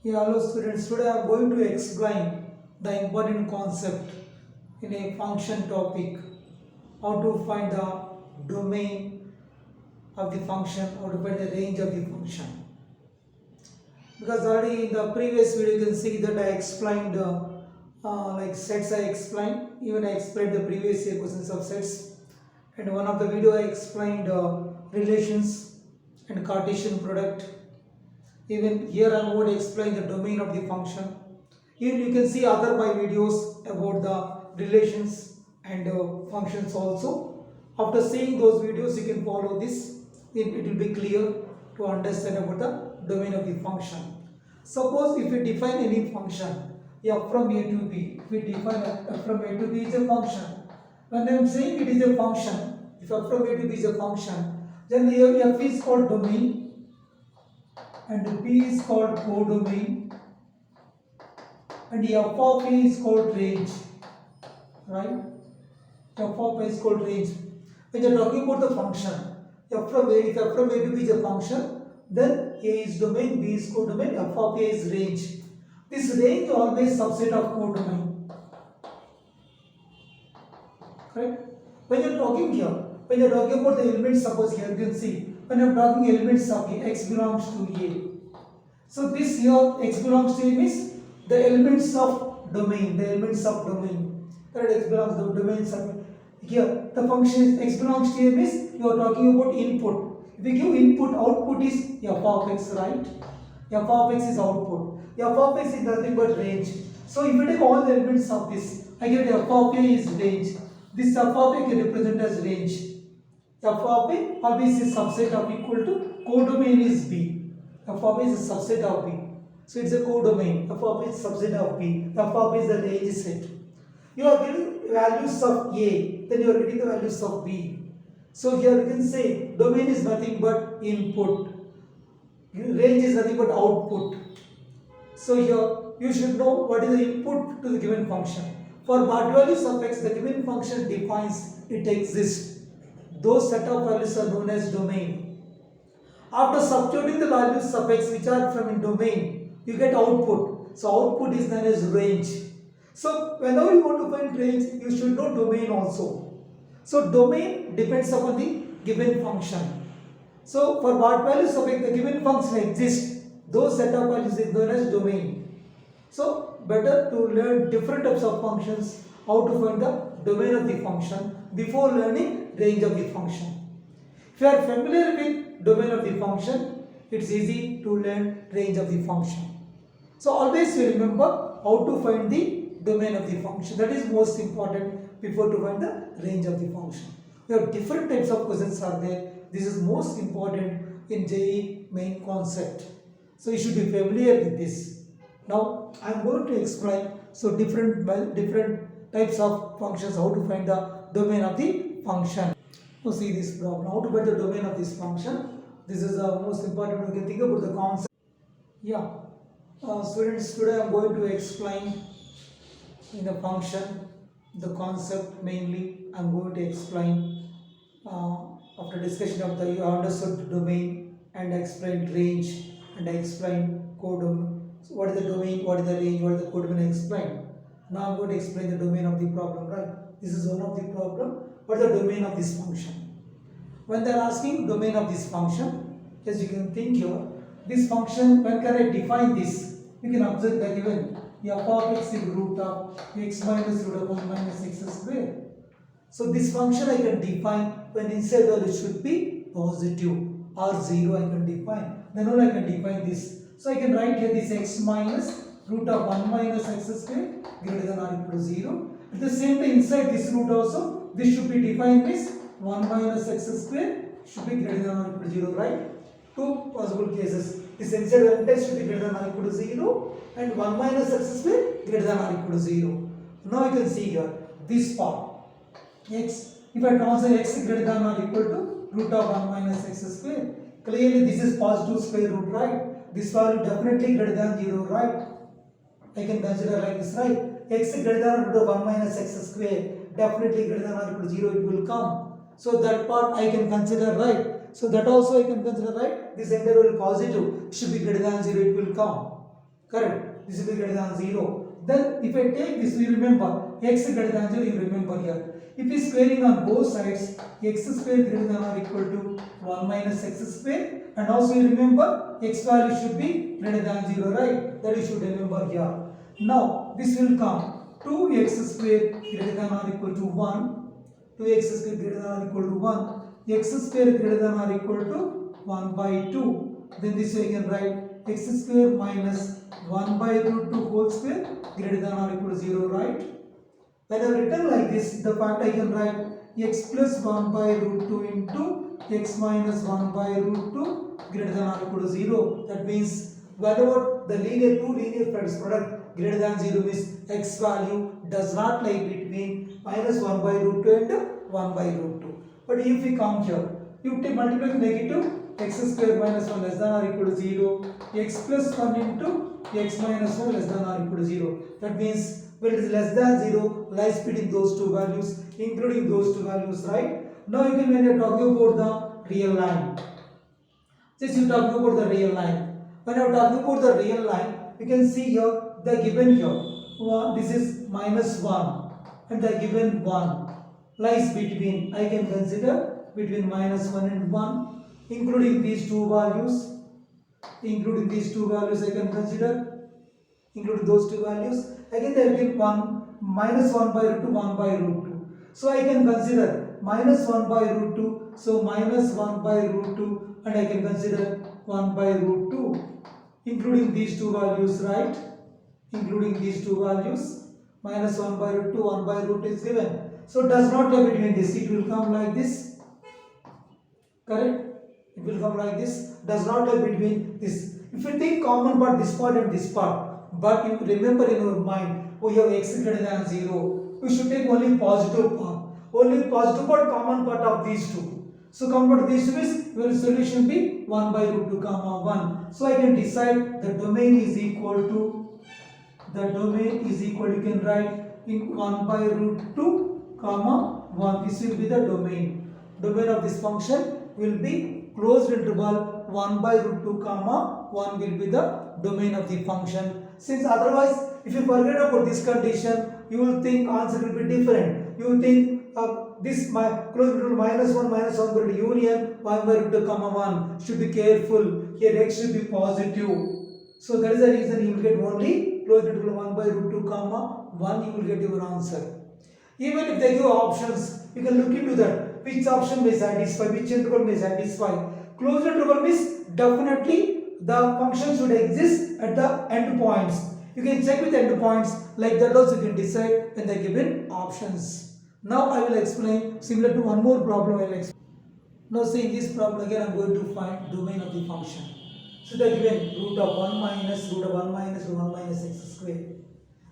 Yeah, hello students. Today I am going to explain the important concept in a function topic. How to find the domain of the function, how to find the range of the function. Because already in the previous video you can see that I explained like sets I explained. Even I explained the previous year questions of sets. And one of the video I explained relations and Cartesian product. Even here I am going to explain the domain of the function. Here you can see other my videos about the relations and functions also. After seeing those videos you can follow this. It will be clear to understand about the domain of the function. Suppose if we define any function f from a to b, if we define f from a to b is a function. When I am saying it is a function, if f from a to b is a function, then here f is called domain and b is called codomain and f of a is called range, right? F of a is called range. When you are talking about the function, f from a, if f from a to b is a function, then a is domain, b is codomain, f of a is range. This range always subset of codomain, correct? When you are talking here, when you are talking about the elements, suppose here you can see, when I am talking elements of a, x belongs to a. So this here x belongs to a means the elements of domain, Correct? X belongs to the domains of here. The function is x belongs to a means you are talking about input. If we give input, output is f of x, right? F of x is output. F of x is nothing but range. So if you take all the elements of this, I get f of a is range. This f of a can represent as range. F of a always is subset of equal to codomain is b. F of a is a subset of B. So it's a codomain. F of a is a subset of B. F of a is the range set. You are getting values of A, then you are getting the values of B. So here you can say domain is nothing but input. Range is nothing but output. So here you should know what is the input to the given function. For what values of x the given function defines it exists. Those set of values are known as domain. After substituting the values of x which are from in domain, you get output. So output is known as range. So whenever you want to find range, you should know domain also. So domain depends upon the given function. So for what values of x the given function exists, those set of values is known as domain. So better to learn different types of functions, how to find the domain of the function before learning range of the function. If you are familiar with domain of the function, it's easy to learn range of the function. So always you remember how to find the domain of the function. That is most important before to find the range of the function. We have different types of questions are there. This is most important in JEE main concept. So you should be familiar with this. Now I am going to explain so different types of functions, how to find the domain of the function. Now see this problem, how to find the domain of this function. This is the most important. You can think about the concept. Yeah, students, today I am going to explain in the function the concept mainly. I am going to explain after discussion of the you understood the domain and I explained range and I explained codomain. So what is the domain, what is the range, what is the codomain I explained. Now I am going to explain the domain of the problem, right? This is one of the problem. What is the domain of this function? When they are asking domain of this function, as you can think here, this function, when can I define this? You can observe that given f of x is root of x minus root of 1 minus x square. So this function I can define when inside value should be positive or 0 I can define. Then only I can define this. So I can write here this x minus root of 1 minus x square greater than or equal to 0. At the same time inside this root also, this should be defined as 1 minus x square should be greater than or equal to 0, right? Two possible cases. This inside one test should be greater than or equal to 0 and 1 minus x square greater than or equal to 0. Now you can see here this part x, if I transfer x greater than or equal to root of 1 minus x square, clearly this is positive square root, right? This value definitely greater than 0, right? I can consider like this, right? X greater than root of 1 minus x square, definitely greater than or equal to 0 it will come. So that part I can consider, right? So that also I can consider, right? This interval positive should be greater than 0 it will come. Correct? This will be greater than 0. Then if I take this, you remember x greater than 0, you remember here. If we squaring on both sides, x square greater than or equal to 1 minus x square, and also you remember x value should be greater than 0, right? That you should remember here. Now this will come 2x square greater than or equal to 1, 2x square greater than or equal to 1, x square greater than or equal to 1 by 2. Then this way you can write x square minus 1 by root 2 whole square greater than or equal to 0, right? When I have written like this, the fact I can write x plus 1 by root 2 into x minus 1 by root 2 greater than or equal to 0. That means whatever the two linear product greater than 0 means x value does not lie between minus 1 by root 2 and 1 by root 2. But if we come here, you multiply with negative, x square minus 1 less than or equal to 0, x plus 1 into x minus 1 less than or equal to 0. That means when it is less than 0, lies between those two values, including those two values, right? Now you can, when you are talking about the real line, since you are talking about the real line, when you are talking about the real line, you can see here the given here, this is minus 1 and the given 1 lies between, I can consider between minus 1 and 1, including these two values, I can consider, including those two values. Again there will be 1 minus 1 by root 2, 1 by root 2. So I can consider minus 1 by root 2. So minus 1 by root 2 and I can consider 1 by root 2. Including these two values, right? Including these two values. Minus 1 by root 2, 1 by root 2 is given. So it does not lie between this. It will come like this. Correct? It will come like this. Does not lie between this. If you take common part, this part and this part. But you remember in your mind, we have x greater than 0. We should take only positive part. Only positive part, common part of these two. So common part of these two is, your solution will be 1 by root 2 comma 1. So I can decide the domain is equal to, you can write in 1 by root 2 comma 1. This will be the domain. Domain of this function will be closed interval 1 by root 2 comma 1 will be the domain of the function. Since otherwise, if you forget about this condition, you will think answer will be different. You will think this close interval minus 1 will be union 1 by root 2 comma 1. Should be careful. Here x should be positive. So that is the reason you will get only close interval 1 by root 2 comma 1. You will get your answer. Even if they give options, you can look into that. Which option may satisfy, which interval may satisfy. Closed interval means definitely the function should exist at the end points. You can check with end points, like that also you can decide when they are given options. Now I will explain similar to one more problem I will explain. Now see in this problem again I am going to find domain of the function. So they are given root of 1 minus x square.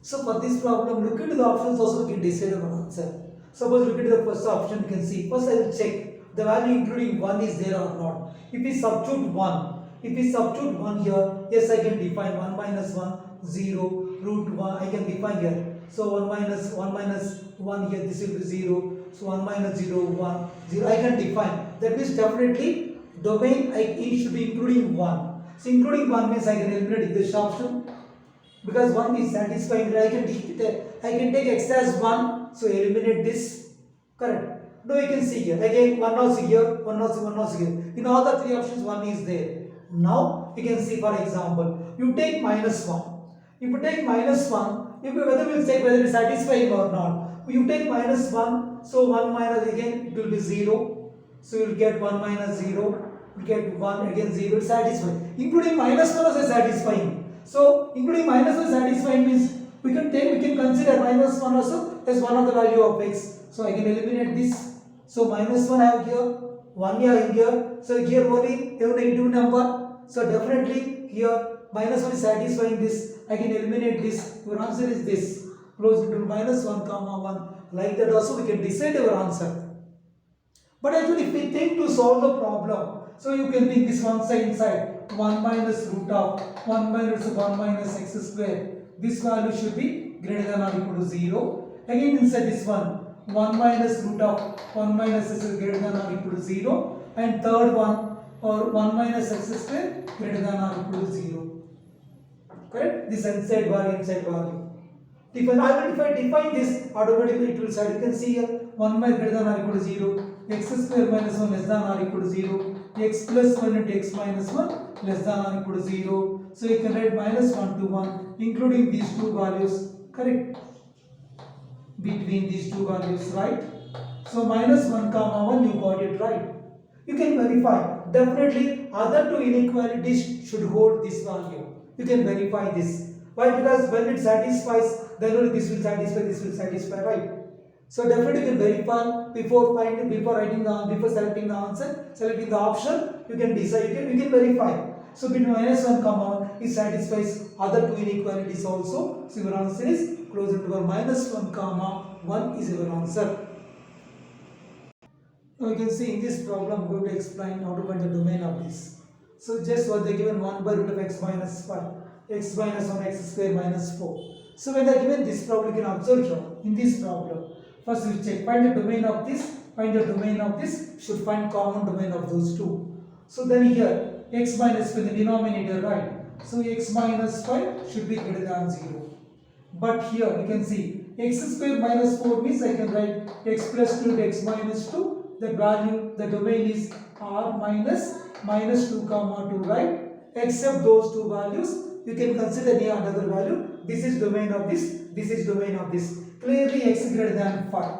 So for this problem, look into the options also we can decide our answer. Suppose look into the first option, you can see. First I will check the value including 1 is there or not. If we substitute 1 here, yes I can define 1 minus 1, 0, root 1 I can define here. So 1 minus 1 here, this will be 0. So 1 minus 0, 1, 0 I can define. That means definitely domain it should be including 1. So including 1 means I can eliminate this option. Because 1 is satisfying, I can take x as 1, so eliminate this. Correct. Now you can see here, again 1 also here, 1 also here. In all the three options 1 is there. Now you can see, for example, you take minus 1. If you take minus 1, whether we will check whether it is satisfying or not. You take minus 1, so 1 minus again it will be 0. So you will get 1 minus 0, you get 1 again 0, it is satisfying. Including minus 1 also satisfying. So including minus 1 satisfying means we can consider minus 1 also as one of the value of x. So I can eliminate this. So minus 1 I have here, 1 here. So here only have negative number. So definitely here minus 1 is satisfying this. I can eliminate this. Your answer is this. Close to minus 1 comma 1. Like that also we can decide our answer. But actually if we think to solve the problem, so you can think this one side inside 1 minus root of 1 minus x square. This value should be greater than or equal to 0. Again inside this one 1 minus root of 1 minus x is greater than or equal to 0. And third one, or 1 minus x square greater than or equal to 0. correct? This inside value. If I define this, automatically it will side. You can see here 1 by greater than or equal to 0, x square minus 1 less than or equal to 0, x plus 1 into x minus 1 less than or equal to 0. So you can write minus 1 to 1, including these two values, correct? Between these two values, right? So minus 1 comma 1, you got it right. You can verify. Definitely other two inequalities should hold this value. You can verify this. Why? Because when it satisfies, then only this will satisfy, right? So definitely you can verify before selecting the answer, selecting the option, you can decide, you can verify. So between minus 1 comma 1, it satisfies other two inequalities also. So your answer is closer to our minus 1 comma 1 is your answer. Now you can see in this problem, I'm going to explain how to find the domain of this. So just what they given 1 by root of x minus 5, x minus 1, x square minus 4. So when they are given this problem, you can observe here in this problem. First we check, find the domain of this, should find common domain of those two. So then here, x minus 5 in the denominator, right? So x minus 5 should be greater than 0. But here you can see, x square minus 4 means I can write x plus 2 to x minus 2. The value, the domain is r minus 2 comma 2, right? Except those two values, you can consider any another value. This is domain of this is domain of this. Clearly x greater than 5.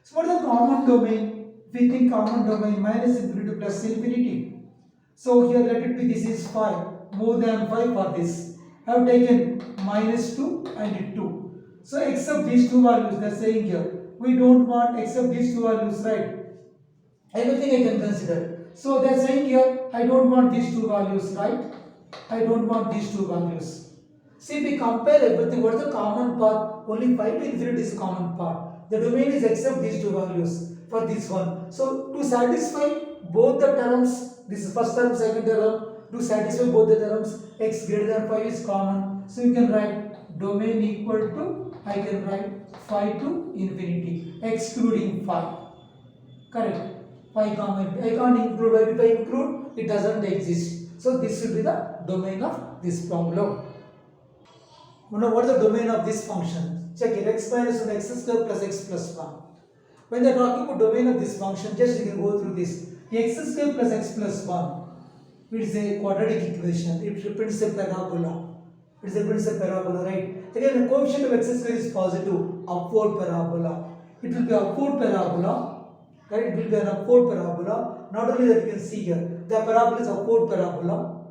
So what is the common domain? We think common domain minus infinity to plus infinity. So here let it be, this is 5, more than 5 for this. I have taken minus 2 and 2. So except these two values, they are saying here, we don't want except these two values, right? Everything I can consider. So they are saying here, I don't want these two values, right? I don't want these two values. See, if we compare everything, what is the common part? Only 5 to infinity is the common part. The domain is except these two values for this one. So to satisfy both the terms, this is first term, second term, to satisfy both the terms, x greater than 5 is common. So you can write domain equal to, I can write 5 to infinity, excluding 5. Correct. 5 comma, I can't include, if I include, it doesn't exist. So this should be the domain of this problem. Now what is the domain of this function? Check it, x minus 1 x square plus x plus 1. When they are talking about domain of this function, just you can go through this. X square plus x plus 1, it is a quadratic equation. It represents a parabola. It represents a parabola, right? Again, the coefficient of x square is positive, upward parabola. It will be upward parabola, right? It will be an upward parabola. Not only that, you can see here, the parabola is upward parabola.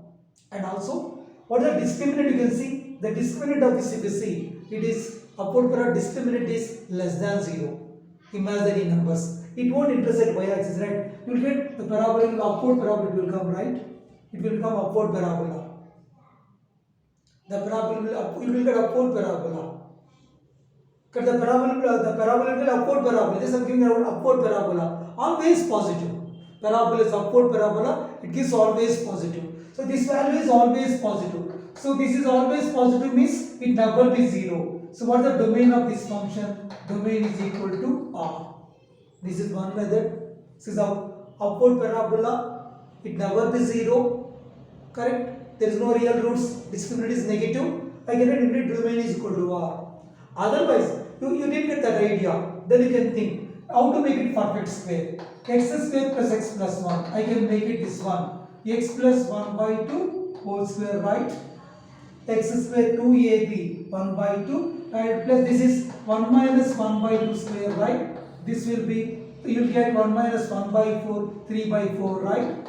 And also, what is the discriminant? You can see the discriminant of this, if you see, it is upward parabola, discriminant is less than 0. Imaginary numbers. It won't intersect y-axis, right? You will get the parabola, upward parabola, it will come, right? It will come upward parabola. The parabola will, you will get upward parabola. The parabola will upward parabola. Just I'm giving an upward parabola. Always positive. Parabola is upward parabola. It gives always positive. So this value is always positive. So this is always positive means it never be 0. So what is the domain of this function? Domain is equal to R. This is one method. This is upward parabola. It never be 0. Correct? There is no real roots. Discriminant is negative. I can write domain is equal to R. Otherwise, you didn't get that idea. Then you can think how to make it perfect square. X square plus x plus 1. I can make it this one. X plus 1 by 2 whole square, right? X square 2ab 1 by 2 and plus this is 1 minus 1 by 2 square, right? This will be, you will get 1 minus 1 by 4, 3 by 4, right?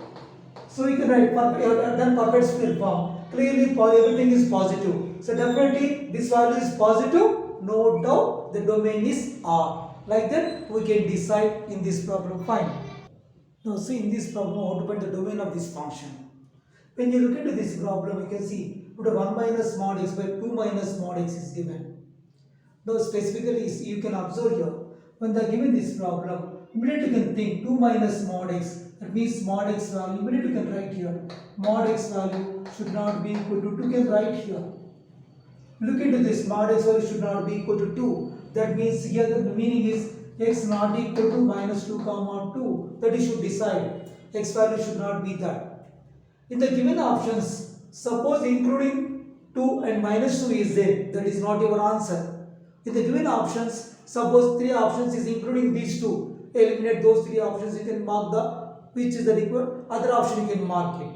So you can write perfect square form. Clearly everything is positive. So definitely this value is positive. No doubt the domain is R. Like that we can decide in this problem. Fine. Now see in this problem how to find the domain of this function. When you look into this problem, you can see put a 1 minus mod x by 2 minus mod x is given. Now specifically you can observe here, when they are given this problem, immediately you can think 2 minus mod x, that means mod x value, immediately you can write here, mod x value should not be equal to 2, you can write here. Look into this, mod x value should not be equal to 2, that means here the meaning is x not equal to minus 2 comma 2, that you should decide, x value should not be that. In the given options, suppose including 2 and minus 2 is there. That is not your answer. In the given options, suppose 3 options is including these two. Eliminate those 3 options. You can mark the which is the required. Other option you can mark it.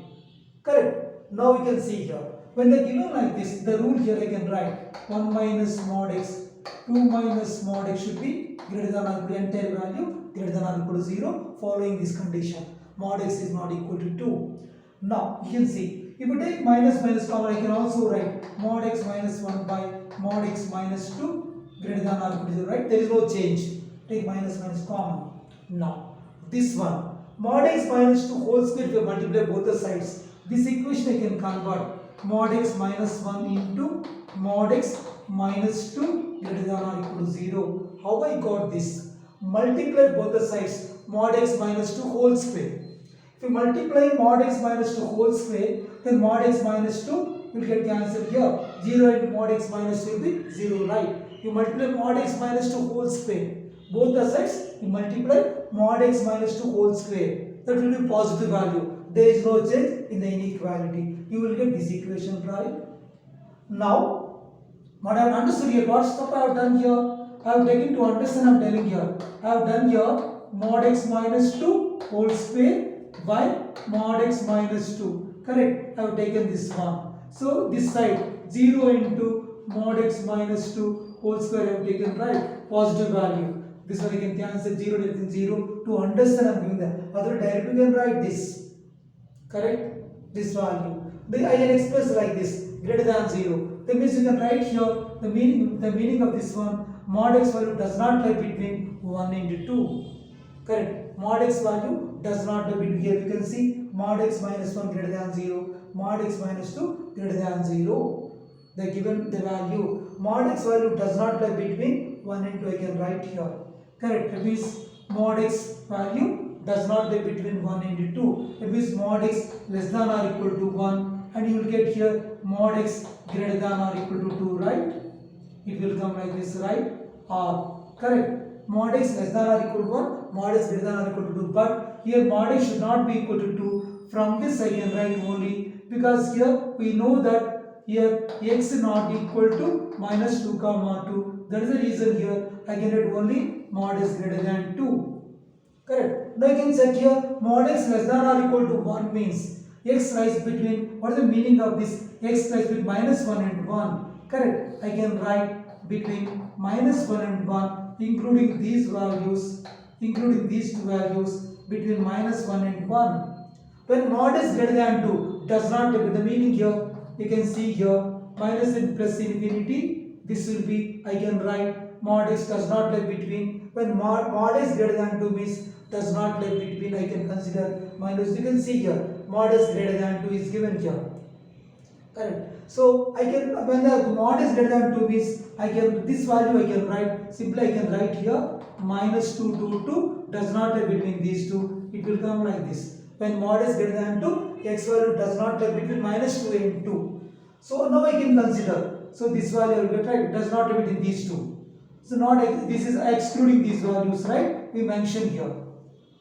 Correct. Now we can see here. When they given like this, the rule here I can write 1 minus mod x, 2 minus mod x should be greater than or equal to entire value greater than or equal to 0 following this condition. Mod x is not equal to 2. Now you can see if you take minus minus common, I can also write mod x minus 1 by mod x minus 2 greater than or equal to 0, right? There is no change. Take minus minus common. Now this one mod x minus 2 whole square, if you multiply both the sides, this equation I can convert mod x minus 1 into mod x minus 2 greater than or equal to 0. How I got this? Multiply both the sides, mod x minus 2 whole square. If you multiply mod x minus 2 whole square, then mod x minus 2 will get cancelled here. 0 into mod x minus 2 will be 0, right? You multiply mod x minus 2 whole square. Both the sides, you multiply mod x minus 2 whole square. That will be positive value. There is no change in the inequality. You will get this equation, right? Now, what I have understood here, what step I have done here? I have taken to understand, I am telling here. I have done here mod x minus 2 whole square by mod x minus 2. Correct? I have taken this one. So, this side 0 into mod x minus 2 whole square I have taken, right? Positive value. This one I can cancel 0 to 0 to understand I am giving that. Otherwise, directly you can write this. Correct? This value. Then I can express like this, greater than 0. That means you can write here the meaning of this one. Mod x value does not lie between 1 and 2. Correct? Mod x value does not lie between, here you can see mod x minus 1 greater than 0, mod x minus 2 greater than 0. They given the value. Mod x value does not lie between 1 and 2. I can write here. Correct? That means mod x value does not lie between 1 and 2. That means mod x less than or equal to 1, and you will get here mod x greater than or equal to 2, right? It will come like this, right? Or correct? Mod x less than or equal to 1, mod x greater than or equal to 2. But here mod x should not be equal to 2. From this I can write only, because here we know that here x is not equal to minus 2 comma 2. That is the reason here I can write only mod x greater than 2. Correct? Now you can check here mod x less than or equal to 1 means x lies between, what is the meaning of this? X lies between minus 1 and 1. Correct? I can write between minus 1 and 1, including these values, including these two values between minus 1 and 1. When mod is greater than 2, does not take the meaning here. You can see here minus and plus infinity. This will be, I can write mod x does not lie between. When mod is greater than 2 means does not lie between, I can consider minus. You can see here mod is greater than 2 is given here. Correct? So I can, when the mod is greater than 2 means I can, this value I can write, simply I can write here minus 2 to 2 does not lie between these two. It will come like this. When mod is greater than 2, x value does not lie between minus 2 and 2. So now I can consider. So this value I will get, right? It does not lie between these two. So not, this is excluding these values, right? We mentioned here.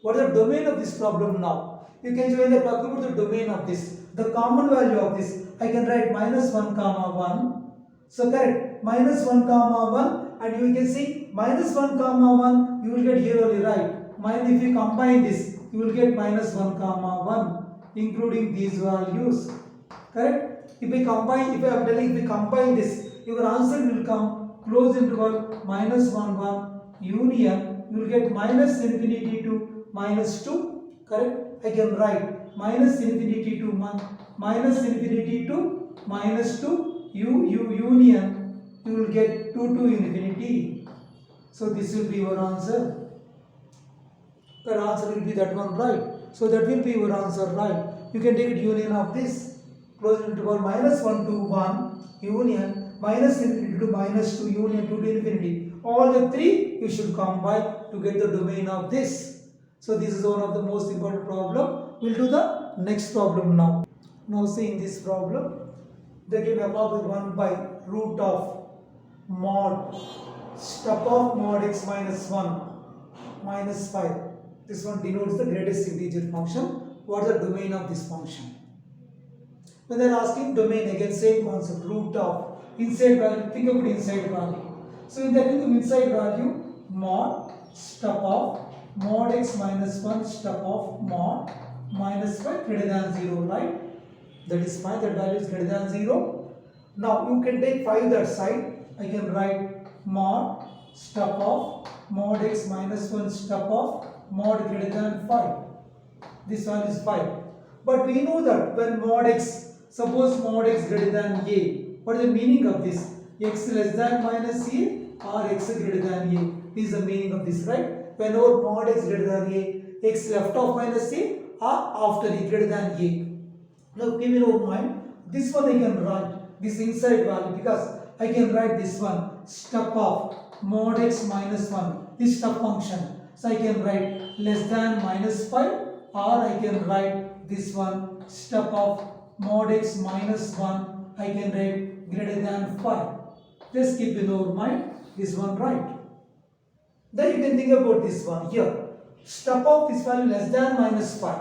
What is the domain of this problem now? You can join the talk about the domain of this. The common value of this, I can write minus 1 comma 1. So correct, minus 1 comma 1, and you can see minus 1 comma 1, you will get here only, right? If you combine this, you will get minus 1 comma 1, including these values. Correct? If we combine, if I am telling, if we combine this, your answer will come close interval minus 1 1 union, you will get minus infinity to minus 2. Correct? I can write minus infinity to minus infinity to minus 2 union, you will get 2 to infinity. So this will be your answer. Your answer will be that one, right? So that will be your answer, right? You can take it union of this. Close interval minus 1 to 1 union, minus infinity to minus 2 union 2 to infinity. All the three you should combine to get the domain of this. So this is one of the most important problem. We'll do the next problem now. Now see in this problem, they give f of 1 by root of mod step of mod x minus 1 minus 5. This one denotes the greatest integer function. What is the domain of this function? When they are asking domain, again same concept, root of inside value. Think about inside value. So in that inside value, mod step of mod x minus 1 step of mod minus 5 greater than 0, right? That is fine, that value is greater than 0. Now you can take 5 that side. I can write mod step of mod x minus 1 step of mod greater than 5. This one is 5. But we know that when mod x, suppose mod x greater than a, what is the meaning of this? X less than minus a or x greater than a. This is the meaning of this, right? Whenever mod x greater than a, x left of minus a or after a greater than a. Now keep in our mind, this one I can write, this inside value, because I can write this one, step of mod x minus 1, this step function. So I can write less than minus 5, or I can write this one, step of mod x minus 1, I can write greater than 5. Just keep in our mind, this one right. Then you can think about this one here, step of this value less than minus 5.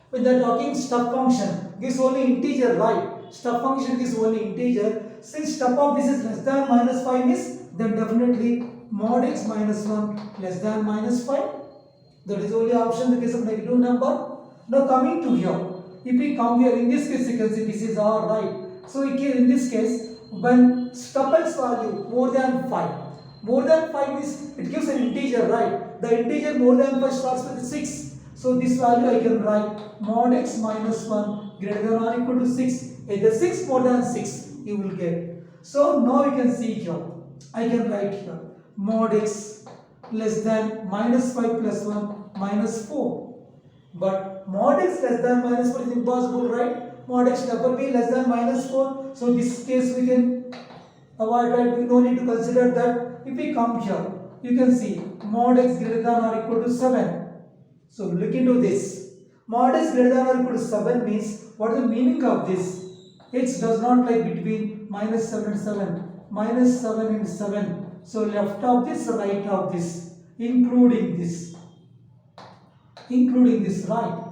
When they are talking step function, gives only integer, right? Step function gives only integer. Since step of this is less than minus 5 is, then definitely mod x minus 1 less than minus 5. That is only option in the case of negative number. Now coming to here, if we come here, in this case you can see this is all right. So in this case, when step x value more than 5, more than 5 means it gives an integer, right? The integer more than 5 starts with 6. So this value I can write mod x minus 1 greater than or equal to 6. Either 6 more than 6 you will get. So now you can see here, I can write here mod x less than minus 5 plus 1 minus 4. But mod x less than minus 4 is impossible, right? Mod x never be less than minus 4. So this case we can avoid, right? We don't need to consider that. If we come here, you can see mod x greater than or equal to 7. So look into this. Mod x greater than or equal to 7 means, what is the meaning of this? X does not lie between minus 7 and 7. Minus 7 and 7. So left of this, right of this. Including this. Including this, right.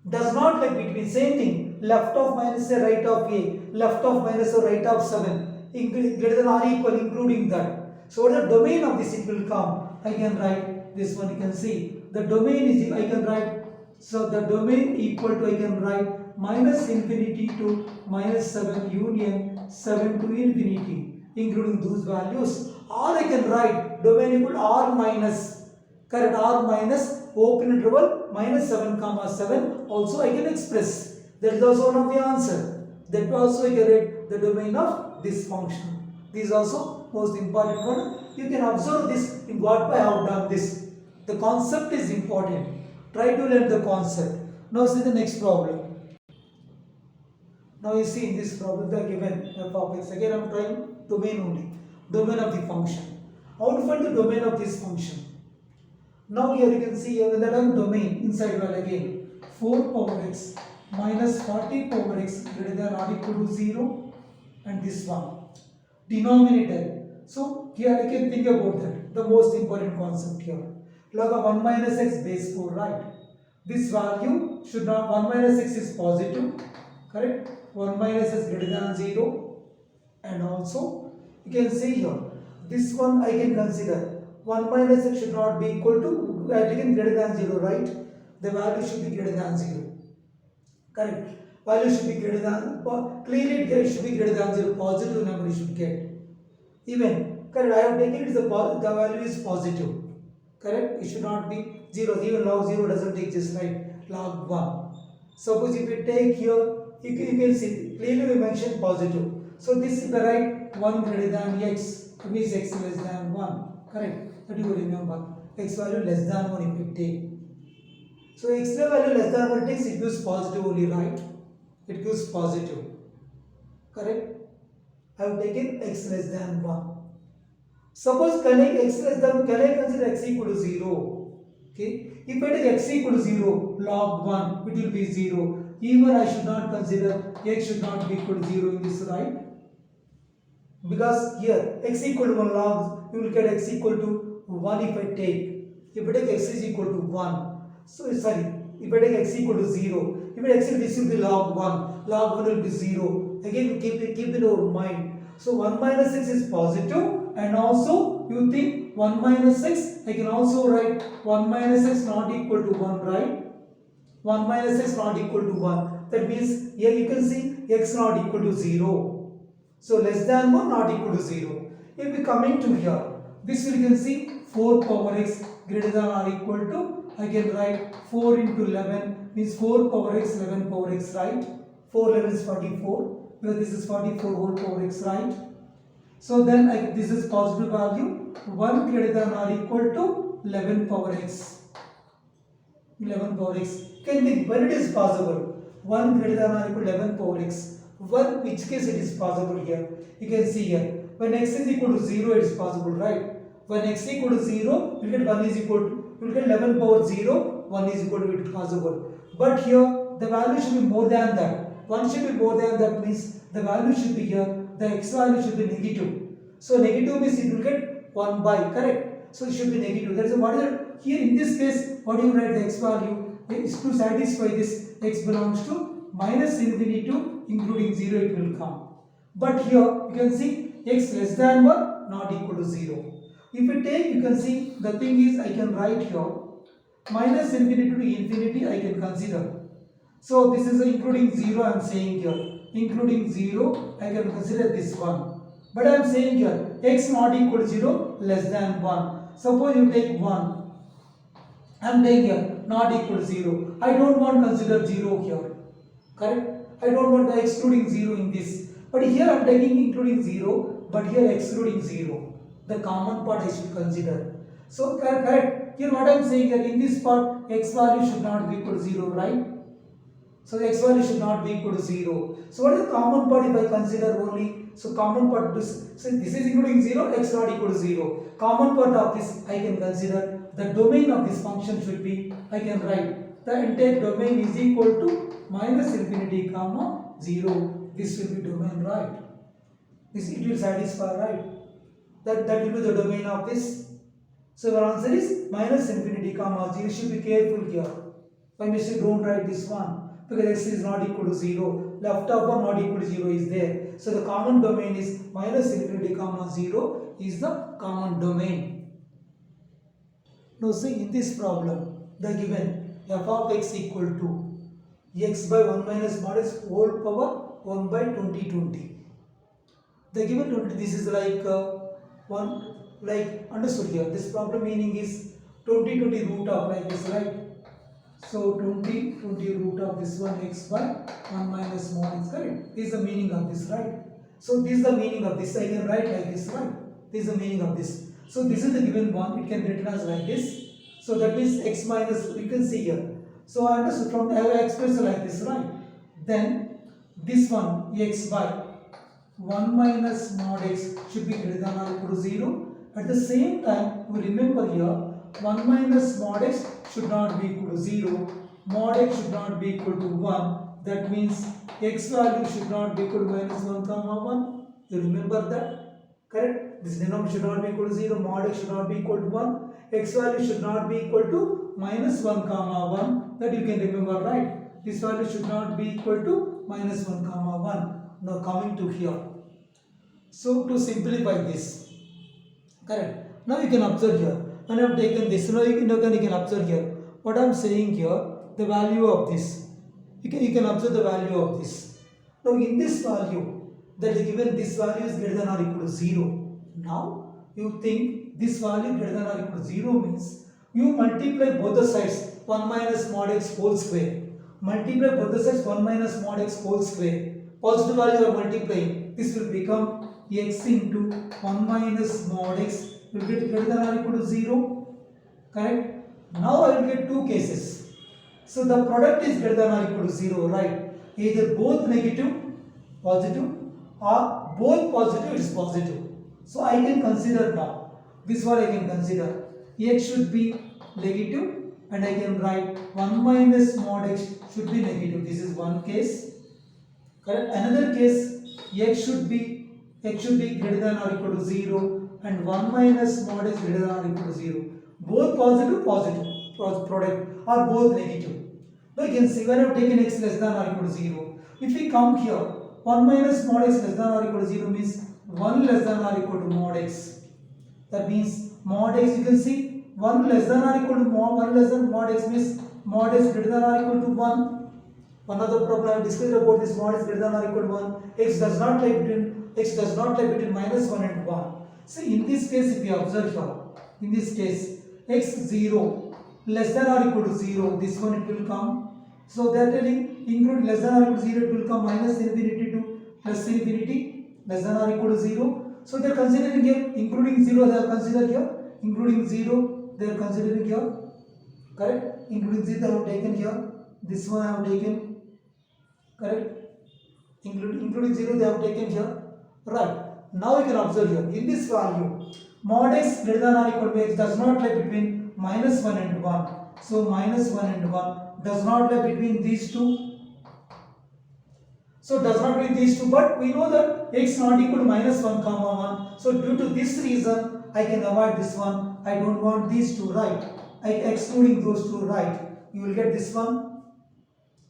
Does not lie between, same thing. Left of minus a, right of a. Left of minus a, right of 7. Greater than or equal, including that. So what is the domain of this? It will come. I can write this one, you can see. The domain is, I can write, so the domain equal to, I can write minus infinity to minus 7 union 7 to infinity, including those values. Or I can write domain equal to r minus, correct, r minus open interval minus 7 comma 7. Also I can express. That is also one of the answer. That also I can write the domain of this function. This is also most important one. You can observe this in what I have done this. The concept is important. Try to learn the concept. Now see the next problem. Now you see in this problem they are given f of x. Again I am trying domain only. Domain of the function. How to find the domain of this function? Now here you can see when the term domain inside well again 4 power x minus 40 power x greater than or equal to 0 and this one. Denominator. So here I can think about that. The most important concept here. Log of 1 minus x base 4, right? This value should not, 1 minus x is positive, correct? 1 minus x greater than 0. And also, you can see here, this one I can consider. 1 minus x should not be equal to, I taken greater than 0, right? The value should be greater than 0. Correct? Value should be greater than, clearly it should be greater than 0, positive number you should get. Even, correct, I have taken it, the value is positive. Correct? It should not be 0. Even log 0 doesn't exist, right? Log 1. Suppose if we take here, you can see clearly we mentioned positive. So this is the right 1 greater than x, means x less than 1. Correct? That you will remember. X value less than 1 if we take. So x value less than 1 takes, it gives positive only, right? It gives positive. Correct? I have taken x less than 1. Suppose can I consider x equal to 0? Okay. If I take x equal to 0, log 1, it will be 0. Even I should not consider x should not be equal to 0 in this, right? Because here x equal to 1 log, you will get x equal to 1 if I take. If I take x is equal to 1, so sorry, if I take x equal to 0, If it exceeds, this will be log 1. Log 1 will be 0. Again, keep it in our mind. So 1 minus x is positive, and also you think 1 minus x, I can also write 1 minus x not equal to 1, right? 1 minus x not equal to 1. That means here you can see x not equal to 0. So less than 1 not equal to 0. If we coming to here, this you can see 4 power x greater than or equal to, I can write 4 into 11 means 4 power x, 11 power x, right? 4 11 is 44, because this is 44 whole power x, right? So then this is positive value, 1 greater than or equal to 11 power x. 11 power x. Can think when it is possible, 1 greater than or equal to 11 power x. One, which case it is possible here? You can see here, when x is equal to 0, it is possible, right? When x is equal to 0, you will get 1 is equal to, you will get 11 power 0, 1 is equal to, it is possible. But here, the value should be more than that. 1 should be more than that means the value should be here, the x value should be negative. So negative means it will get 1 by, correct? So it should be negative. That is what is it? Here in this case, what do you write the x value? Is to satisfy this x belongs to minus infinity to including 0 it will come. But here you can see x less than 1 not equal to 0. If you take, you can see the thing is I can write here minus infinity to infinity I can consider. So this is including 0 I am saying here. Including 0 I can consider this one. But I am saying here x not equal to 0 less than 1. Suppose you take 1. I am taking here not equal to 0. I don't want to consider 0 here. Correct? I don't want the excluding 0 in this. But here I am taking including 0, but here excluding 0. The common part I should consider. So correct. Here what I am saying here in this part x value should not be equal to 0, right? So x value should not be equal to 0. So what is the common part if I consider only? So common part this. So this is including 0, x not equal to 0. Common part of this I can consider. The domain of this function should be, I can write the entire domain is equal to minus infinity comma 0. This will be domain, right? This it will satisfy, right? That will be the domain of this. So your answer is minus infinity comma 0. You should be careful here. By mistake don't write this one because x is not equal to 0. Left of one not equal to 0 is there. So the common domain is minus infinity comma 0 is the common domain. Now see in this problem, the given f of x equal to x by 1 minus mod x whole power 1 by 20. The given 20, this is like understood here. This problem meaning is 20 root of like this, right? So 20 root of this one x by 1 minus mod x, correct? This is the meaning of this, right? So this is the meaning of this. I can write like this, right? This is the meaning of this. So this is the given one. It can be written as like this. So that means x minus, you can see here. So I understood from I have expressed like this, right? Then this one x by 1 minus mod x should be greater than or equal to 0. At the same time, we remember here 1 minus mod x should not be equal to 0. Mod x should not be equal to 1. That means x value should not be equal to minus 1 comma 1. You remember that? Correct? This denominator should not be equal to 0. Mod x should not be equal to 1. X value should not be equal to minus 1 comma 1. That you can remember, right? This value should not be equal to minus 1 comma 1. Now coming to here. So to simplify this, correct? Now you can observe here. When I have taken this, now you can observe here. What I am saying here, the value of this. You can observe the value of this. Now in this value, that is given this value is greater than or equal to 0. Now you think this value greater than or equal to 0 means you multiply both the sides 1 minus mod x whole square. Multiply both the sides 1 minus mod x whole square. Positive value are multiplying. This will become x into 1 minus mod x will get greater than or equal to 0. Correct? Now I will get two cases. So the product is greater than or equal to 0, right? Either both negative, positive, or both positive is positive. So I can consider now. This one I can consider. X should be negative and I can write 1 minus mod x should be negative. This is one case. Correct? Another case, x should be greater than or equal to 0 and 1 minus mod x greater than or equal to 0. Both positive product are both negative. Now you can see when I have taken x less than or equal to 0. If we come here, 1 minus mod x less than or equal to 0 means 1 less than or equal to mod x. That means mod x, you can see 1 less than or equal to mod 1 less than mod x means mod x greater than or equal to 1. One other problem I have discussed about this mod is greater than or equal to 1. X does not lie between minus 1 and 1. So in this case, if we observe here, in this case, x0 less than or equal to 0, this one it will come. So they are telling include less than or equal to 0, it will come minus infinity to plus infinity, less than or equal to 0. So they are considering here, including 0 they are considered here, including 0 they are considering here, correct? Including 0 they have taken here, this one I have taken. Correct? Including 0 they have taken here. Right. Now you can observe here. In this value, mod x greater than or equal to x does not lie between minus 1 and 1. So minus 1 and 1 does not lie between these two. So does not between these two. But we know that x not equal to minus 1 comma 1. So due to this reason, I can avoid this one. I don't want these two, right? Excluding those two, right? You will get this one.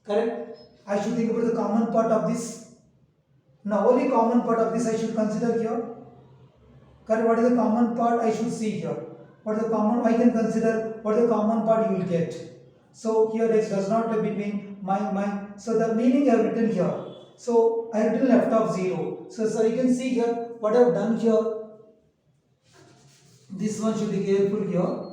Correct? I should think about the common part of this. Now only common part of this I should consider here. Correct? What is the common part I should see here? What is the common I can consider? What is the common part you will get? So here x does not lie between so the meaning I have written here. So I have written left of 0. So you can see here what I have done here. This one should be careful here.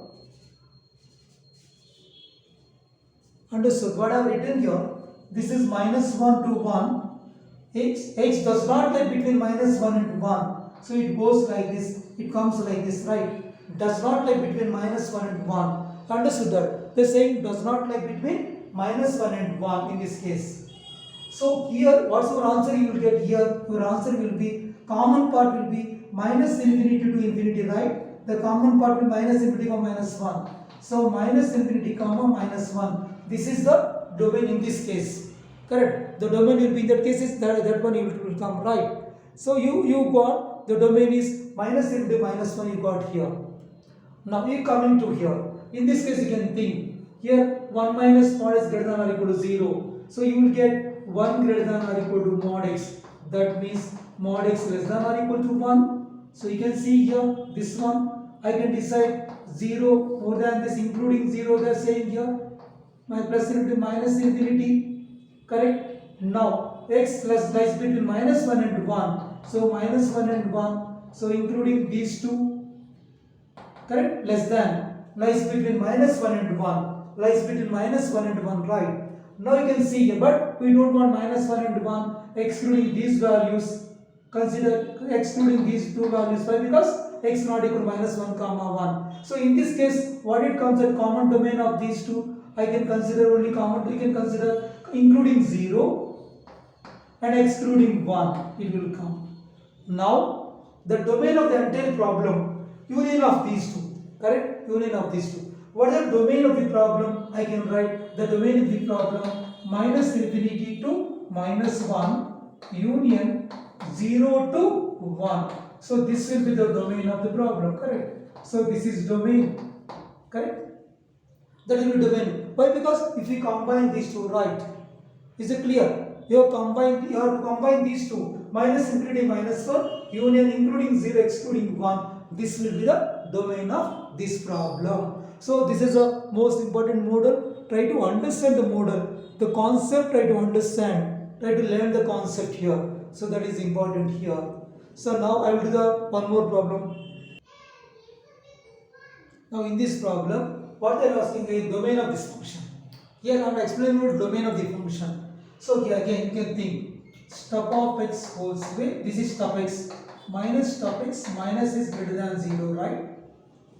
Understood? What I have written here. This is minus 1 to 1. X does not lie between minus 1 and 1. So it goes like this. It comes like this, right? Does not lie between minus 1 and 1. Understood that? The saying does not lie between minus 1 and 1 in this case. So here, what's your answer you will get here? Your answer will be, common part will be minus infinity to infinity, right? The common part will be minus infinity comma minus 1. So minus infinity comma minus 1. This is the domain in this case, correct? The domain will be in that case is that one will come, right? So you got the domain is minus into minus 1 you got here. Now you coming to here. In this case you can think here 1 minus mod is greater than or equal to 0. So you will get 1 greater than or equal to mod x. That means mod x less than or equal to 1. So you can see here this one I can decide 0 more than this, including 0 they are saying here. My plus infinity minus infinity, correct? Now x lies between minus 1 and 1. So minus 1 and 1. So including these two, correct? Less than lies between minus 1 and 1. Lies between minus 1 and 1, right? Now you can see here, but we don't want minus 1 and 1. Excluding these values, consider excluding these two values. Why? Because x not equal to minus 1 comma 1. So in this case, what it comes at common domain of these two. I can consider only common, we can consider including 0 and excluding 1, it will come. Now, the domain of the entire problem, union of these two, correct? Union of these two. What is the domain of the problem? I can write the domain of the problem minus infinity to minus 1 union 0 to 1. So this will be the domain of the problem, correct? So this is domain, correct? That will be domain. Why? Because if we combine these two, right? Is it clear? You have to combine these two. Minus infinity minus 1 union including 0 excluding 1. This will be the domain of this problem. So this is a most important model. Try to understand the model. The concept try to understand. Try to learn the concept here. So that is important here. So now I will do the one more problem. Now in this problem, what they are asking is domain of this function. Here I am explaining about domain of the function. So here again you can think step of x whole square. This is step x minus is greater than 0, right?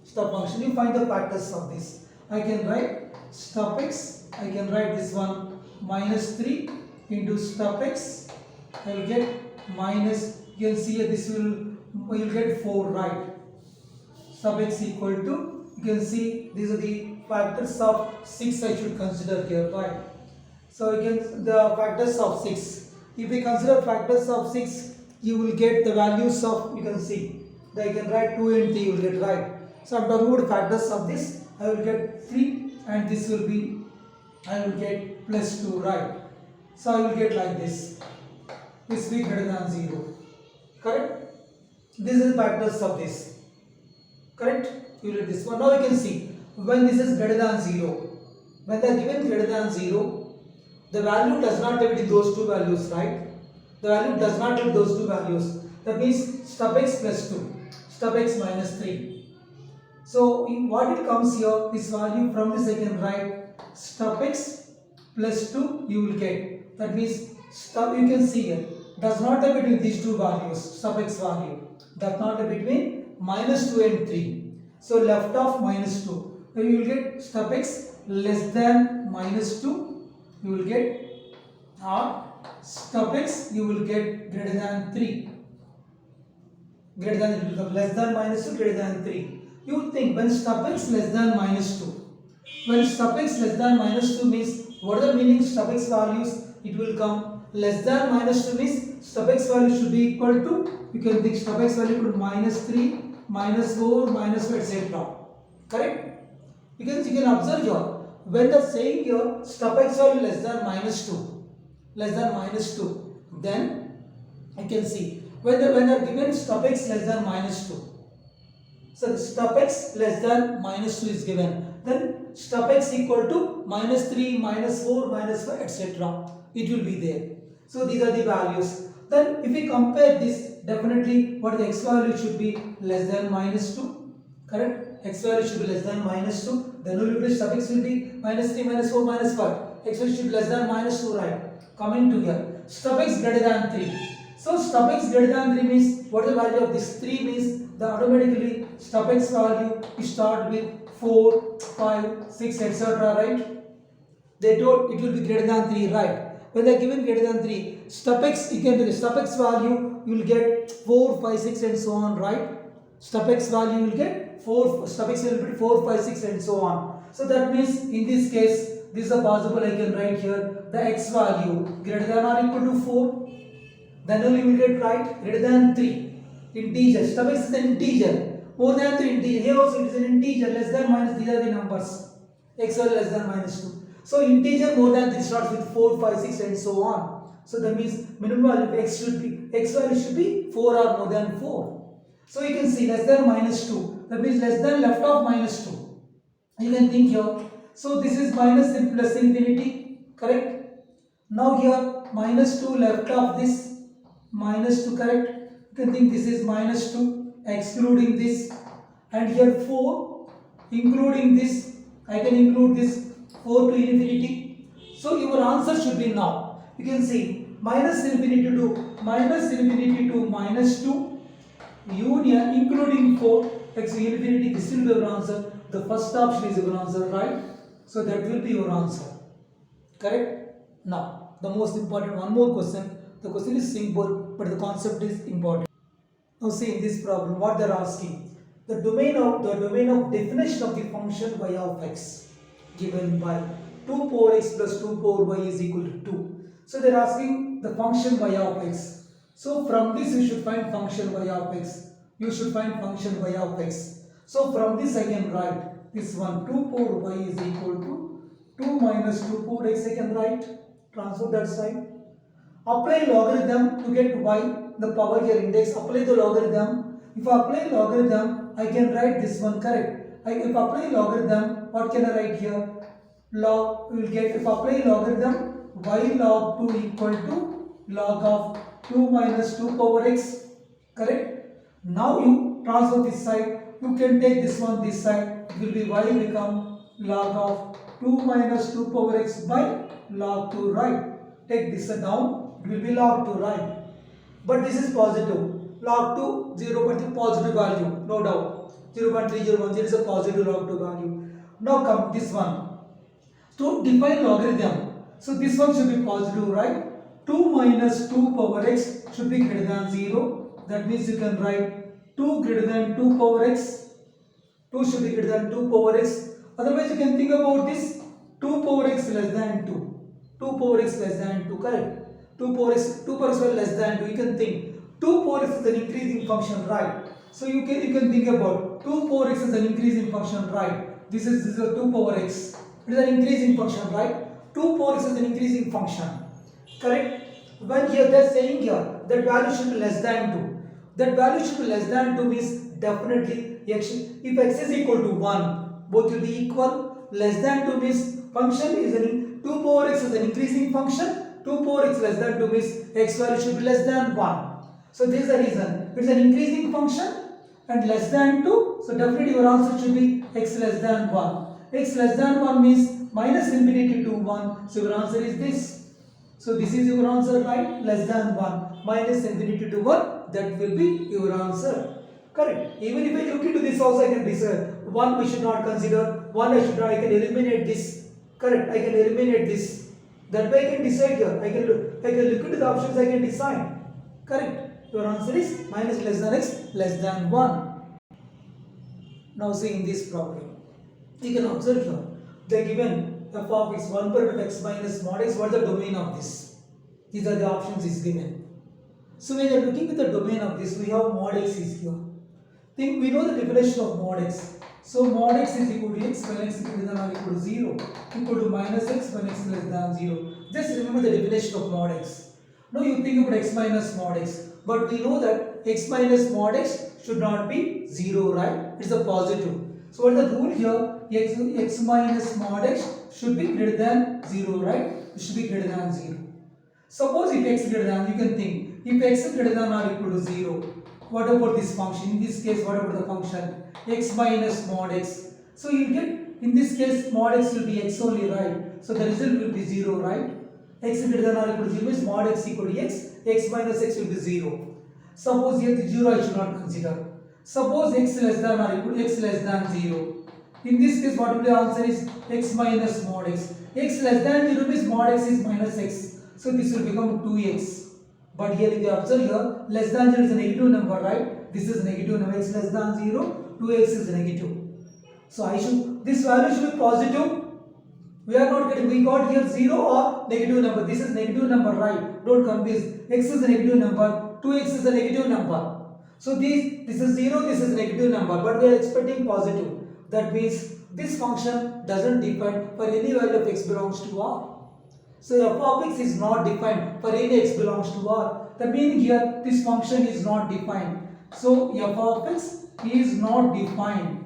Step function. You find the factors of this. I can write step x. I can write this one minus 3 into step x. I will get minus. You can see this will get 4, right? Step x equal to. You can see these are the factors of 6 I should consider here, right? So you can the factors of 6. If we consider factors of 6, you will get the values of, you can see, I can write 2 and 3, you will get right. So I am talking about factors of this. I will get 3 and this will be, I will get plus 2, right? So I will get like this will be greater than 0, correct? This is factors of this, correct? You read this one. Now you can see when this is greater than 0, when they are given greater than 0, the value does not have in those two values, right? The value does not have those two values. That means stub x plus 2, stub x minus 3. So what it comes here, this value from this I can write stub x plus 2 you will get. That means stub, you can see here, does not have between these two values, stub x value, does not have between minus 2 and 3. So left of minus 2. So you will get stub x less than minus 2, you will get, or stub x you will get greater than 3. Greater than, it will become less than minus 2, greater than 3. You would think when stub x less than minus 2. When stub x less than minus 2 means, what are the meaning stub x values? It will come less than minus 2 means stub x value should be equal to, you can think stub x value equal to minus 3, minus 4, minus 5, etc. Correct? Because you can observe here, when the saying here stub x value less than minus 2, then you can see when they are given stub x less than minus 2. So stub x less than minus 2 is given. Then stub x equal to minus 3, minus 4, minus 5, etc. It will be there. So these are the values. Then if we compare this, definitely what the x value should be less than minus 2. Correct? X value should be less than minus 2. Then only stub x will be minus 3, minus 4, minus 5. X value should be less than minus 2, right? Coming to here. Stub x greater than 3. So stub x greater than 3 means, what is the value of this 3 means, the automatically stub x value is start with 4, 5, 6, etc. right? They told it will be greater than 3, right? When they are given greater than 3, stub x, you can do the stub x value, you will get 4, 5, 6 and so on, right? Stub x value you will get 4, stub x will be 4, 5, 6 and so on. So that means in this case, this is a possible I can write here, the x value greater than or equal to 4. Then only you will get right greater than 3. Integer. Stub x is an integer. More than 3 integer. Here also it is an integer. Less than minus. These are the numbers. X value less than minus 2. So integer more than 3 starts with 4, 5, 6 and so on. So that means minimum value of x value should be 4 or more than 4. So you can see less than minus 2. That means less than left of minus 2. You can think here. So this is minus and plus infinity. Correct? Now here minus 2 left of this. Minus 2, correct? You can think this is minus 2 excluding this, and here 4 including this. I can include this 4 to infinity. So your answer should be now. You can see minus infinity to minus 2 union including 4 x infinity. This will be your answer. The first option is your answer, right? So that will be your answer. Correct? Now the most important one more question. The question is simple, but the concept is important. Now see in this problem what they are asking. The domain of definition of the function y of x given by 2 power x plus 2 power y is equal to 2. So they are asking the function y of x. So from this you should find function y of x. So from this I can write this one 2 power y is equal to 2 minus 2 power x I can write. Transfer that side. Apply logarithm to get y, the power here index. Apply the logarithm. If I apply logarithm, I can write this one, correct? If I apply logarithm, what can I write here? Log, we will get, if I apply logarithm, y log 2 equal to log of 2 minus 2 power x, correct? Now you transfer this side. You can take this one this side. It will be y become log of 2 minus 2 power x by log 2, right? Take this down. It will be log 2, right? But this is positive. Log 2, 0, but the positive value, no doubt. 0.3010 is a positive log 2 value. Now come this one. To define logarithm, so this one should be positive, right? 2 minus 2 power x should be greater than 0. That means you can write 2 greater than 2 power x. 2 should be greater than 2 power x. Otherwise you can think about this 2 power x less than 2. 2 power x less than 2, correct? 2 power x less than 2. You can think 2 power x is an increasing function, right? So you can think about 2 power x is an increasing function, right? This is a 2 power x. It is an increasing function, right? 2 power x is an increasing function. Correct? When here they are saying here that value should be less than 2. That value should be less than 2 means definitely x, if x is equal to 1, both will be equal. Less than 2 means function is an 2 power x is an increasing function. 2 power x less than 2 means x value should be less than 1. So this is the reason. It's an increasing function and less than 2. So definitely your answer should be x less than 1. X less than 1 means minus infinity to 1. So your answer is this. So this is your answer, right? Less than 1 minus infinity to 1. That will be your answer. Correct. Even if I look into this also I can decide. 1 we should not consider. 1 I should not. I can eliminate this. Correct. I can eliminate this. That way I can decide here. I can look into the options. I can decide. Correct. Your answer is minus less than x less than 1. Now see in this problem. You can observe here. They are given f of x 1 part of x minus mod x. What is the domain of this? These are the options is given. So when you are looking at the domain of this, we have mod x is here. Think we know the definition of mod x. So mod x is equal to x when x is greater than or equal to 0, equal to minus x when x is less than 0. Just remember the definition of mod x. Now you think about x minus mod x, but we know that x minus mod x should not be 0, right? It's a positive. So what is the rule here? X minus mod x should be greater than 0, right? It should be greater than 0. Suppose if x greater than, you can think, if x is greater than or equal to 0, what about this function? In this case, what about the function? X minus mod x. So you get, in this case, mod x will be x only, right? So the result will be 0, right? X greater than or equal to 0 means mod x equal to x minus x will be 0. Suppose here the 0 I should not consider. Suppose x less than or equal to x less than 0. In this case, what will be the answer is x minus mod x. X less than 0 means mod x is minus x. So this will become 2x. But here if you observe here, less than 0 is a negative number, right? This is negative number, x less than 0, 2x is negative. So this value should be positive. We are not getting, we got here 0 or negative number. This is negative number, right? Don't confuse. X is a negative number, 2x is a negative number. So this is 0, this is negative number, but we are expecting positive. That means this function doesn't depend for any value of x belongs to R. So f of x is not defined for any x belongs to R. The meaning here, this function is not defined. So f of x is not defined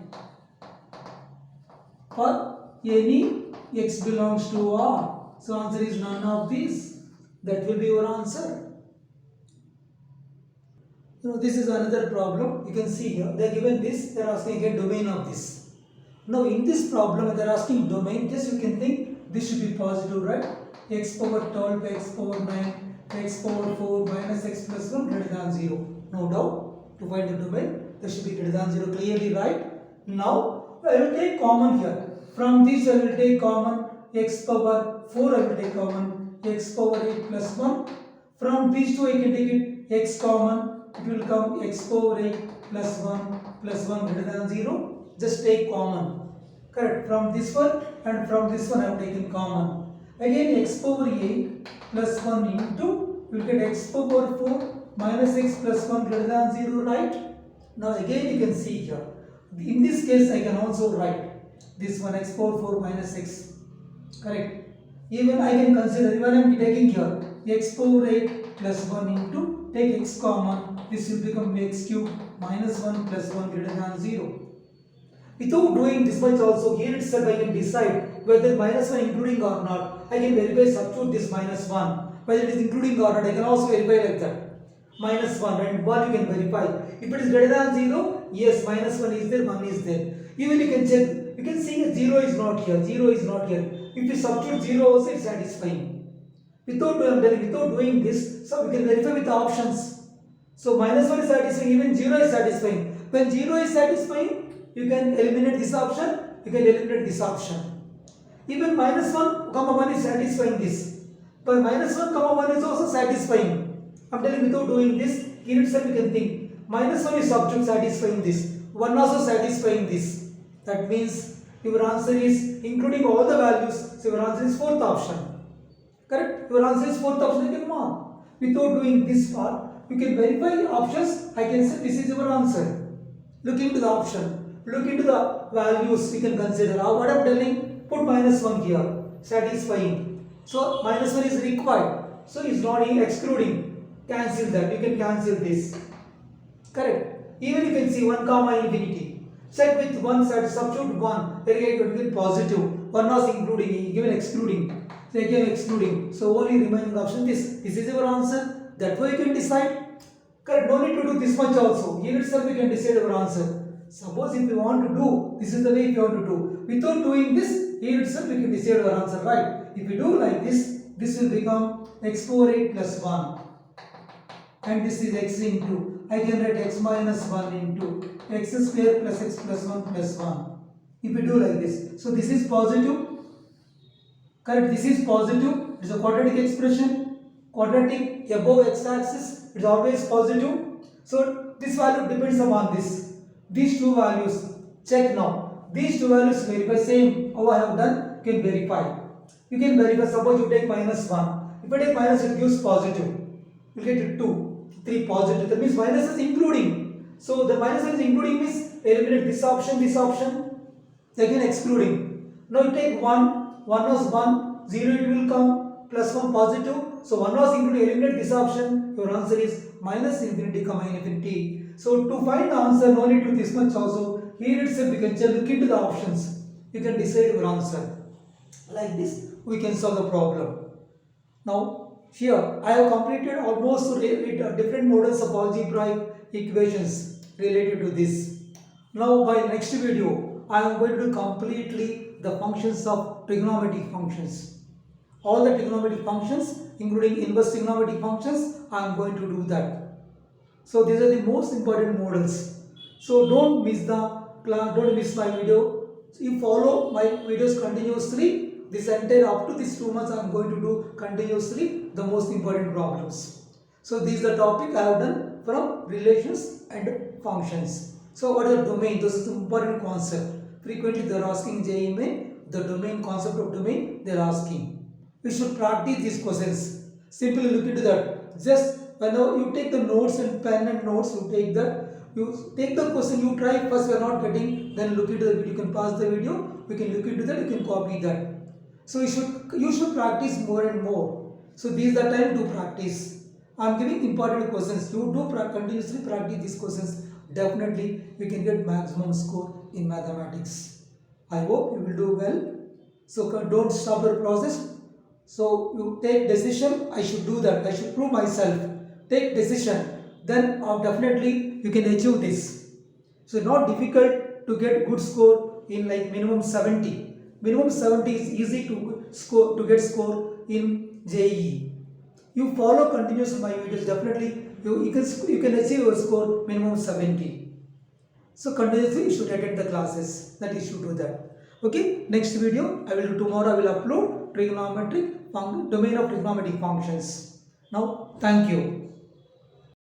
for any x belongs to R. So answer is none of these. That will be your answer. This is another problem. You can see here, they are given this, they are asking again domain of this. Now in this problem, they are asking domain, just you can think this should be positive, right? X power 12, x power 9, x power 4 minus x plus 1 greater than 0. No doubt, to find the domain, this should be greater than 0, clearly, right? Now, I will take common here. From this I will take common x power 4, I will take common x power 8 plus 1. From these two I can take it x common, it will come x power 8 plus 1 greater than 0. Just take common. Correct. From this one and from this one I have taken common. Again x power 8 plus 1 into, you will get x power 4 minus x plus 1 greater than 0, right? Now again you can see here. In this case I can also write this one x power 4 minus x. Correct. Even I can consider, even I am taking here x power 8 plus 1 into, take x common, this will become x cube minus 1 plus 1 greater than 0. Without doing this much also, here itself I can decide whether minus 1 including or not. I can verify, substitute this minus 1. Whether it is including or not, I can also verify like that. Minus 1 and 1 you can verify. If it is greater than 0, yes, minus 1 is there, 1 is there. Even you can check, you can see 0 is not here, 0 is not here. If you substitute 0 also, it is satisfying. Without doing this, so we can verify with the options. So minus 1 is satisfying, even 0 is satisfying. When 0 is satisfying, you can eliminate this option, you can eliminate this option. Even minus 1 comma 1 is satisfying this. But minus 1 comma 1 is also satisfying. I am telling without doing this, here itself you can think. Minus 1 is subject satisfying this. 1 also satisfying this. That means your answer is including all the values. So your answer is fourth option. Correct? Your answer is fourth option, you can mark. Without doing this part, you can verify options. I can say this is your answer. Look into the option. Look into the values you can consider. What I am telling, put minus 1 here. Satisfying. So minus 1 is required. So it's not excluding. Cancel that. You can cancel this. Correct. Even you can see 1 comma infinity. Check with one side, substitute 1. Here you will get positive. 1 was including, given excluding. So again excluding. So only remaining option this. This is your answer. That way you can decide. Correct. No need to do this much also. Here itself we can decide our answer. Suppose if you want to do, this is the way if you want to do. Without doing this, here itself we can decide our answer, right? If you do like this will become x power 8 plus 1. And this is x into, I can write x minus 1 into x square plus x plus 1 plus 1. If you do like this. So this is positive. Correct, this is positive. It is a quadratic expression. Quadratic above x-axis, it is always positive. So this value depends upon this. These two values, check now. These two values verify same. How I have done, you can verify. You can verify, suppose you take minus 1. If I take minus, it gives positive. You get 2, 3 positive. That means minus is including. So the minus is including means eliminate this option, again excluding. Now you take 1 was 1, 0 it will come, plus 1 positive. So 1 was included, eliminate this option. Your answer is minus infinity comma infinity. So to find the answer, no need to this much also. Here itself you can just look into the options. You can decide your answer. Like this, we can solve the problem. Now, here I have completed almost different models of algebraic equations related to this. Now, by next video, I am going to do completely the functions of trigonometric functions. All the trigonometric functions, including inverse trigonometric functions, I am going to do that. So these are the most important models. So don't miss my video. You follow my videos continuously. This entire up to these 2 months I am going to do continuously the most important problems. So this is the topic I have done from relations and functions. So what is the domain? This is the important concept. Frequently they are asking JEE, the domain, concept of domain they are asking. We should practice these questions. Simply look into that. Just whenever you take the notes and pen and notes, you take that. You take the question, you try first, you are not getting, then look into the video. You can pause the video, you can look into that, you can copy that. So you should practice more and more. So this is the time to practice. I am giving important questions. You do continuously practice these questions. Definitely you can get maximum score in mathematics. I hope you will do well. So don't stop your process. So you take decision. I should do that. I should prove myself. Take decision. Then definitely you can achieve this. So not difficult to get good score in like minimum 70. Minimum 70 is easy to get score in JEE. You follow continuously my videos, definitely you can achieve your score minimum 70. So continuously you should attend the classes, that you should do that. Okay, next video I will do tomorrow. I will upload domain of trigonometric functions. Now thank you.